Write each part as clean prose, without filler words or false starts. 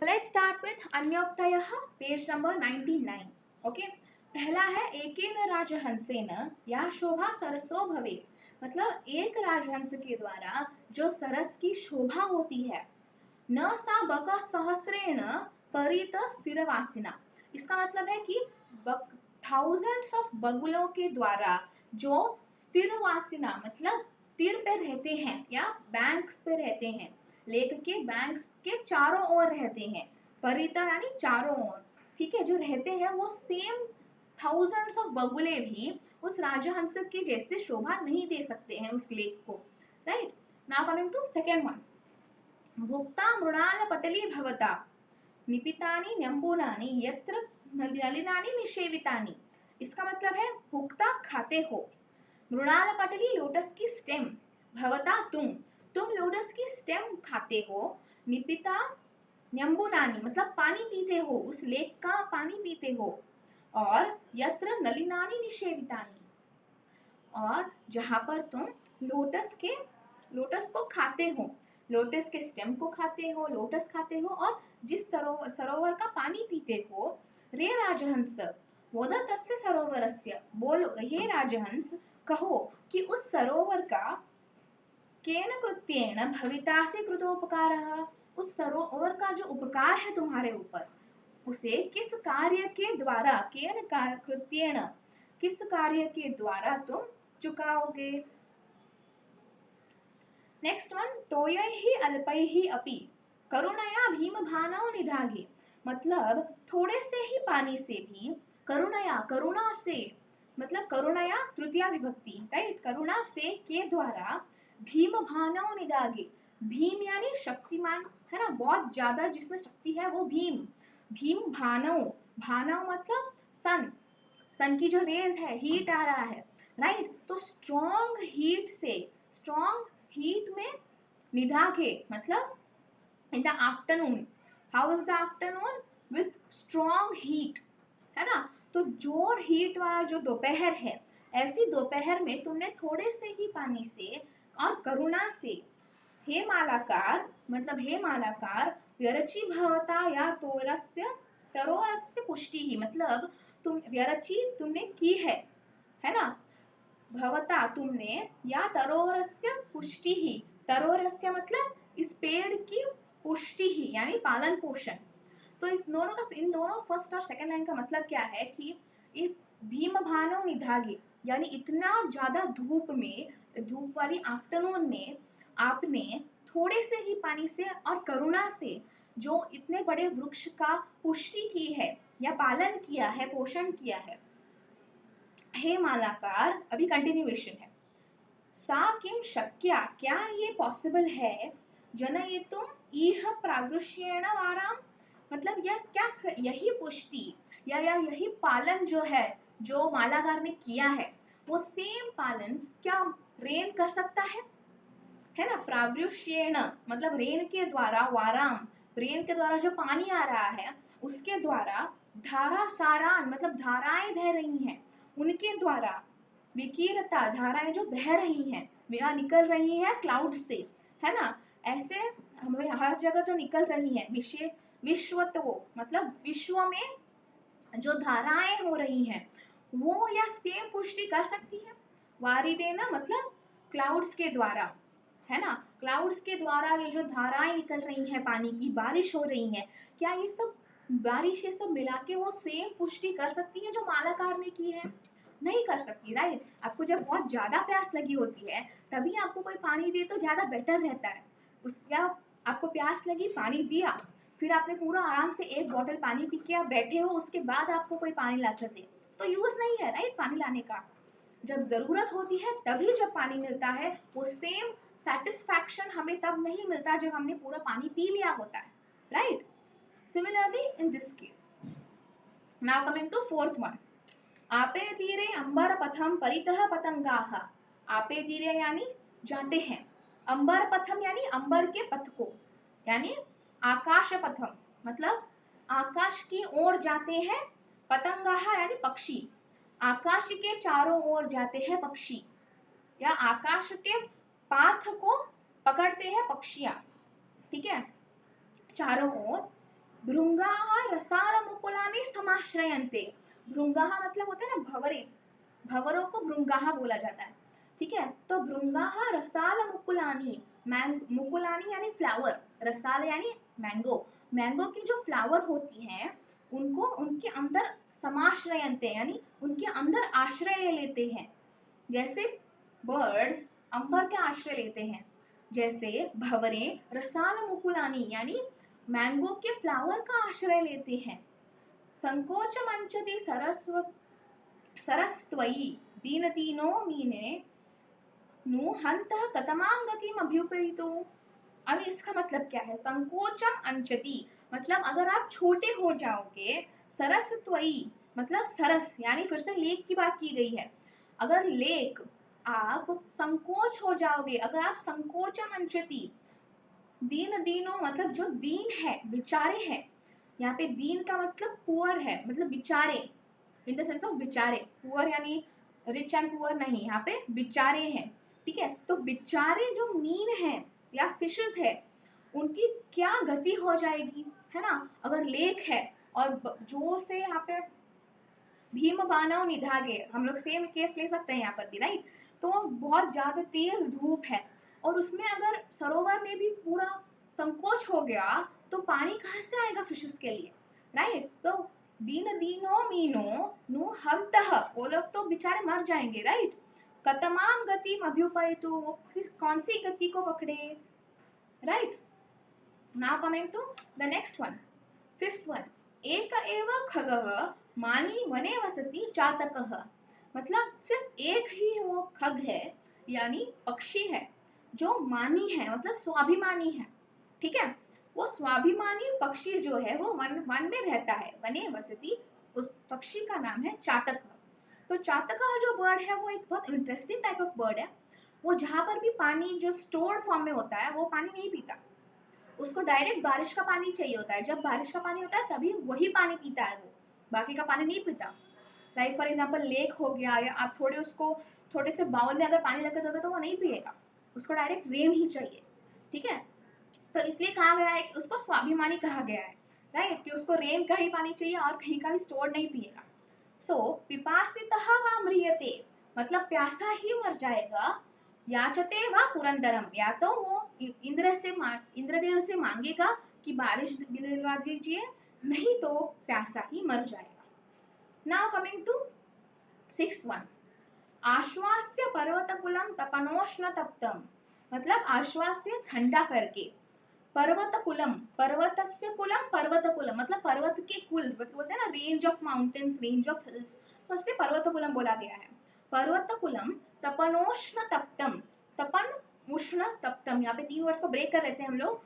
Let's start with अन्योक्तयः, page number 99. Okay, पहला है एकेन राजहंसेन या शोभा सरसो भवेत्. मतलब एक राजहंस के द्वारा जो सरस की शोभा होती है. न सा बक सहस्रेण परित स्थिरवासिना. इसका मतलब है कि थाउजेंड्स ऑफ बगुलों के द्वारा जो स्थिरवासिना मतलब तीर पे रहते हैं या बैंक्स पे रहते हैं, लेक के बैंक्स के चारों ओर रहते हैं. परिता यानी चारों ओर, ठीक है, जो रहते हैं वो सेम थाउजेंड्स ऑफ बगुले भी उस राजहंस की जैसे शोभा नहीं दे सकते हैं उस लेक को. Right. Now coming to second one. भुक्ता मृणाल पटली भवता निपितानि न्यंबूनानि यत्र नलिनानि निषेवितानि. इसका मतलब है भुक्ता खाते हो, मृणाल पटली लोटस की स्टेम, भवता तुम लोटस की स्टेम खाते हो, निपिता न्यंबूनानि मतलब पानी पीते हो, उस लेक का पानी पीते हो, और यत्र नलिनानि निषेवितानि और जहां पर तुम लोटस को खाते हो, लोटस के स्टेम को खाते हो, लोटस खाते हो और जिस सरोवर का पानी पीते हो. रे राजहंस वद तस्य सरोवरस्य, बोलो हे राजहंस कहो कि उस सरोवर का केन कृत्येन भवितासि कृतोपकारः, उस सरोवर का जो उपकार है तुम्हारे ऊपर उसे किस कार्य के द्वारा, केन कृत्येन किस कार्य के द्वारा तुम चुकाओगे. Next one. तोयैहि अल्पैहि अपि करुणया भीमभानौ निधागे. मतलब थोड़े से ही पानी से भी करुणया, करुणा से मतलब करुणया तृतीया विभक्ति, राइट, करुणा से के द्वारा भीमभानौ निधागे. भीम यानी शक्तिमान, है ना, बहुत ज्यादा जिसमें शक्ति है वो भीम. भीम भानौ, भानौ मतलब सन की जो रेज है, हीट आ रहा है, राइट. तो स्ट्रॉन्ग हीट से, स्ट्रॉन्ग हीट में निधागे मतलब in the afternoon. How is the afternoon? With strong heat, है ना. तो जोर हीट वाला जो दोपहर है, ऐसी दोपहर में तुमने थोड़े से ही पानी से और करुणा से, हे मालाकार मतलब हे मालाकार, व्यरचि भवता या तरोरस्य पुष्टि ही मतलब तुम व्यरचि तुमने की है ना, भवता तुमने, या तरोरस्य पुष्टि ही, तरोरस्य मतलब इस पेड़ की पुष्टि ही यानी पालन पोषण. तो इन दोनों फर्स्ट और सेकंड लाइन का मतलब क्या है कि इस भीम भानो निधागे यानी इतना ज्यादा धूप में, धूप वाली आफ्टरनून में आपने थोड़े से ही पानी से और करुणा से जो इतने बड़े वृक्ष का पुष्टि की है या पालन किया है, पोषण किया है. हे मालाकार, अभी कंटिन्यूएशन है. सा किम शक्या, क्या ये पॉसिबल है, जनयितुम इह प्रावृष्येण वाराम. मतलब यह क्या, यही पुष्टि या यही पालन जो है, जो मालाकार ने किया है, वो सेम पालन क्या रेन कर सकता है ना. प्रावृष्येण मतलब रेन के द्वारा, वाराम रेन के द्वारा जो पानी आ रहा है उसके द्वारा, धारा सारान मतलब धाराएं बह रही हैं उनके द्वारा, विकीरता धाराएं जो बह रही हैं या निकल रही हैं क्लाउड से, है ना. ऐसे हमें हर जगह जो निकल रही है, विश्वत्व मतलब विश्व में जो धाराएं हो रही हैं वो या सेम पुष्टि कर सकती है. वारिदेना मतलब क्लाउड्स के द्वारा, है ना, क्लाउड्स के द्वारा ये जो धाराएं निकल रही हैं, पानी की बारिश हो रही है, क्या ये सब बारिश ये सब मिला के वो सेम पुष्टि कर सकती है जो मालाकार ने की है? नहीं कर सकती, राइट. आपको जब बहुत ज्यादा प्यास लगी होती है तभी आपको कोई पानी दे तो ज्यादा बेटर रहता है. उसका आपको प्यास लगी, पानी दिया, फिर आपने पूरा आराम से एक बोतल पानी पी के आप बैठे हो, उसके बाद आपको कोई पानी लाकर दे तो यूज नहीं है, राइट, पानी लाने का. जब जरूरत होती है तभी जब पानी मिलता है, वो सेम सेटिस्फैक्शन हमें तब नहीं मिलता जब हमने पूरा पानी पी लिया होता है, right. Similarly in this case. Now coming to fourth one. आपे तीरे अंबर पथम परितः पतंगाः. आपे तीरे यानी जाते हैं, अंबर पथम यानी अंबर के पथ को, यानी आकाश पथम मतलब आकाश की ओर जाते हैं, पतंगाः यानी पक्षी, आकाश के चारों ओर जाते हैं पक्षी, या आकाश के पाथ को पकड़ते हैं पक्षियां, ठीक है, चारों ओर. भृंगाः रसाल मुकुलानि समाश्रयन्ते। भृंगाः मतलब होते हैं ना भंवरे, भंवरों को भृंगाः बोला जाता है, ठीक है। तो भृंगाः रसाल मुकुलानि, मुकुलानि यानी फ्लावर, रसाल यानी मैंगो, मैंगो की जो फ्लावर होती हैं उनको उनके अंदर समाश्रयन्ते यानी उनके अंदर आश्रय लेते हैं। जैसे बर्ड्स अंबर के आश्रय लेते हैं, जैसे भंवरे रसाल मुकुलानी यानी मैंगो के फ्लावर का आश्रय लेते हैं। संकोच मंचति सरस्त्वयि दीनदीनो मीने नु हन्तः कतमां गतिम अभ्युपैतु। अब इसका मतलब क्या है? संकोचम अंचति मतलब अगर आप छोटे हो जाओगे, सरस्त्वयि मतलब सरस यानी फिर से लेक की बात की गई है। अगर लेक आप संकोच हो जाओगे, अगर आप संकोचम अंचति, दीन दीनो मतलब जो दीन है, बेचारे हैं। यहाँ पे दीन का मतलब पुअर है, मतलब बेचारे, इन द सेंस ऑफ बेचारे, पुअर यानी रिच एंड पुअर नहीं, यहाँ पे बेचारे हैं, ठीक है। तो बेचारे जो मीन है या फिशेस है उनकी क्या गति हो जाएगी, है ना। अगर लेक है और जोर से यहाँ पे भीम बानव निधागे, हम लोग सेम केस ले सकते हैं यहाँ पर भी, राइट। तो बहुत ज्यादा तेज धूप है और उसमें अगर सरोवर में भी पूरा संकोच हो गया तो पानी कहाँ से आएगा फिशेस के लिए, राइट। तो दीन दीनो मीनो नु हंतः, वो लोग तो बेचारे मर जाएंगे, राइट। कतमाम गति अभ्युपैतु, कौन सी गति को पकड़े, right. Now coming to the next one, fifth one, एक एव खगः मानी वने वसति चातकः। मतलब सिर्फ एक ही वो खग है यानी पक्षी है जो मानी है, मतलब स्वाभिमानी है, ठीक है। वो स्वाभिमानी पक्षी जो है वो वन में रहता है, वने वसति, उस पक्षी का नाम है चातक। तो चातक जो बर्ड है वो एक बहुत इंटरेस्टिंग टाइप ऑफ बर्ड है। वो जहां पर भी पानी जो स्टोर्ड फॉर्म में होता है वो पानी नहीं पीता, उसको डायरेक्ट बारिश का पानी चाहिए होता है। जब बारिश का पानी होता है तभी वही पानी पीता है, वो बाकी का पानी नहीं पीता। लाइक फॉर एग्जांपल लेक हो गया, या आप थोड़े उसको थोड़े से बाउल में अगर पानी लगा दोगे तो वो नहीं पिएगा, उसको डायरेक्ट रेन ही चाहिए, ठीक है। तो इसलिए कहा गया है कि उसको स्वाभिमानी कहा गया है, राइट, कि उसको रेन का ही पानी चाहिए और कहीं का भी स्टोर नहीं पिएगा। सो पिपासितः वा म्रियते मतलब प्यासा ही मर जाएगा, याचते वा पुरंदरम या तो वो इंद्रदेव से मांगेगा कि बारिश दिलवा दीजिए, नहीं तो प्यासा ही मर जाएगा। Now coming to sixth one, आश्वास्य पर्वतकुलम तपनोष्ण तप्तम मतलब आश्वास्य ठंडा करके, पर्वतकुलम पर्वतस्य कुलम पर्वतकुलम मतलब पर्वत के कुल, मतलब बोलते हैं ना range of mountains, range of hills, तो इसलिए पर्वतकुलम बोला गया है। पर्वतकुलम तपनोष्ण तप्तम, तपन उष्ण तप्तम, यहाँ पे तीन वर्ड्स को ब्रेक कर लेते हैं हम लोग।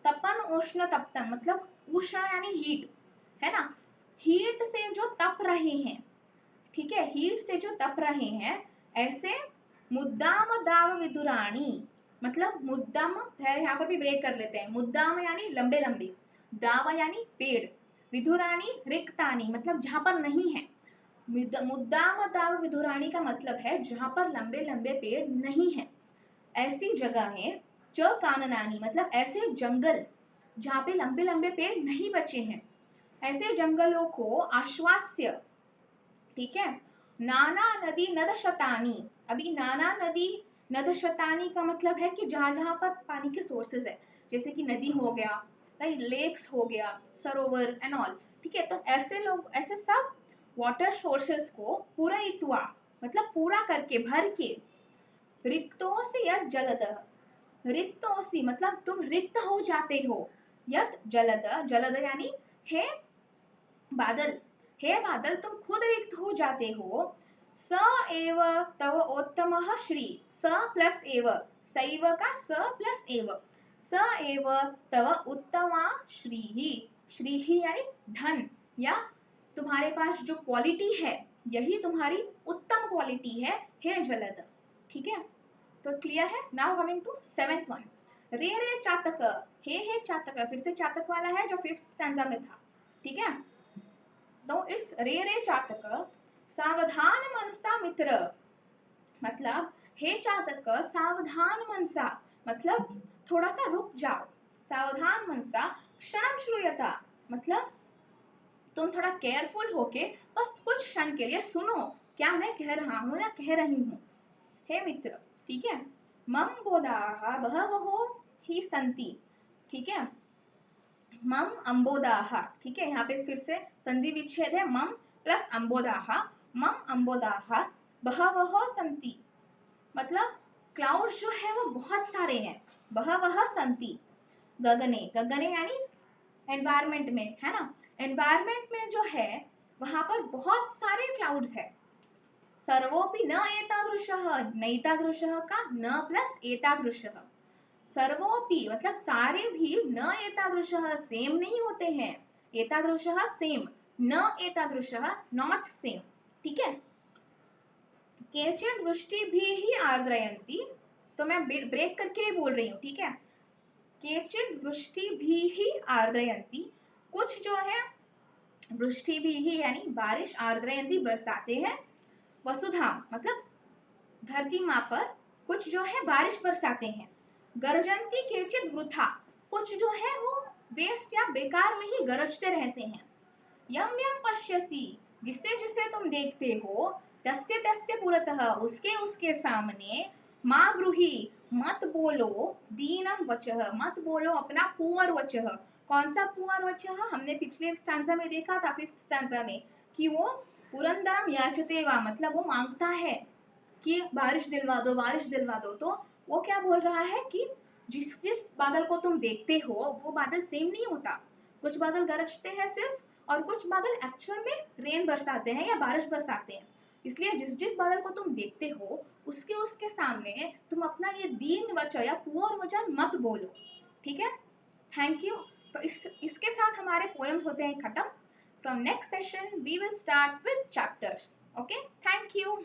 तपन उष्ण तप्तम मतलब उष्ण यानी हीट, है ना, हीट से जो तप रहे हैं, ठीक है, हीट से जो तप रहे हैं, ऐसे मुद्दाम दाव विदुराणी मतलब मुद्दाम है, यहाँ पर भी ब्रेक कर लेते हैं। मुद्दाम यानी लंबे लंबे, दाव यानी पेड़, विधुराणी रिक्तानी मतलब जहां पर नहीं है। मुद्दाम दाव विधुराणी का मतलब है जहां पर लंबे लंबे पेड़ नहीं है, ऐसी जगह है। च काननानी मतलब ऐसे जंगल जहां पे लंबे लंबे पेड़ नहीं बचे हैं, ऐसे जंगलों को आश्वास्य, ठीक है। नाना नदी नद शतानी, अभी नाना नदी नद शतानी का मतलब है कि जहां जहां पर पानी के सोर्सेज है, जैसे कि नदी हो गया, राइट, लेक्स हो गया, सरोवर एंड ऑल, ठीक है। तो ऐसे लोग ऐसे सब वाटर सोर्सेज को पूरयित्वा मतलब पूरा करके भर के, रिक्तोसि यत् जलद, रिक्तोसि मतलब तुम रिक्त हो जाते हो, यत् जलद, जलद यानी हे बादल, हे बादल तुम खुद रिक्त हो जाते हो। स एव तव उत्तमः श्री, स प्लस एव, सैव का स प्लस एव, स एव तव उत्तमा श्री ही, श्री ही यानी धन, या तुम्हारे पास जो क्वालिटी है यही तुम्हारी उत्तम क्वालिटी है, हे जलद, ठीक है। तो क्लियर है। Now coming to seventh one, रे रे चातक, हे चातक, फिर से चातक वाला है जो फिफ्थ स्टैंजा में था, ठीक है। तो इट्स रे रे चातक सावधान मनसा मित्र मतलब हे चातक सावधान मनसा मतलब थोड़ा सा रुक जाओ, सावधान मनसा क्षणम श्रूयता मतलब तुम थोड़ा केयरफुल होके बस कुछ क्षण के लिए सुनो क्या मैं कह रहा हूँ या कह रही हूँ। हे मित्र, ठीक है, मम बोधाः बहवो ही सन्ति, ठीक है, मम अम्बोदाः, ठीक है, यहाँ पे फिर से संधि विच्छेद है, मम प्लस अम्बोदाः, मम अम्बोदाः बहवो सन्ति, मतलब क्लाउड जो है वो बहुत सारे हैं, बहवः सन्ति, गगने, गगने यानी एनवायरमेंट में, है ना, एनवायरमेंट में जो है वहां पर बहुत सारे क्लाउड्स है। सर्वोपि न एतादृशः, नैतादृशः का न प्लस एतादृशः, सर्वोपि मतलब सारे भी न एतादृशः सेम नहीं होते हैं, एतादृशः सेम, न एतादृशः नॉट सेम, ठीक है। केचित् वृष्टिभिः आर्द्रयन्ति, तो मैं ब्रेक करके ही बोल रही हूँ, ठीक है, केचित् वृष्टिभिः आर्द्रयन्ति, कुछ जो है वृष्टिभिः यानी बारिश, आर्द्रयन्ति बरसाते हैं, वसुधाम मतलब धरती माँ पर कुछ जो है बारिश बरसाते हैं, गर्जन्ति केचित् वृथा, कुछ जो है वो वेस्ट या बेकार में ही गरजते रहते हैं, यम यम पश्यसि, जिसे जिसे तुम देखते हो, तस्य तस्य पुरतः, उसके उसके सामने, माँ ब्रूहि, मत बोलो, दीनम वचः, मत बोलो अपना पुअर वचः, कौन सा पुअर वचः, हमने पिछले स्टांजा में देखा था, 5th स्टांजा में, कि वो पुरंदरम याचते वा, मतलब वो मांगता है कि बारिश दिलवा दो, बारिश दिलवा दो, तो वो क्या बोल रहा है कि जिस जिस बादल को तुम देखते हो वो बादल सेम नहीं होता, कुछ बादल गरजते हैं सिर्फ, और कुछ बादल एक्चुअल में रेन बरसाते हैं या बारिश बरसाते हैं, इसलिए जिस जिस बादल को तुम देखते हो उसके उसके सामने तुम अपना ये दीन वचन या पुअर वचन मत बोलो, ठीक है। Thank you. तो इसके साथ हमारे पोएम्स होते हैं खत्म। From next session we will start with chapters. Okay, thank you.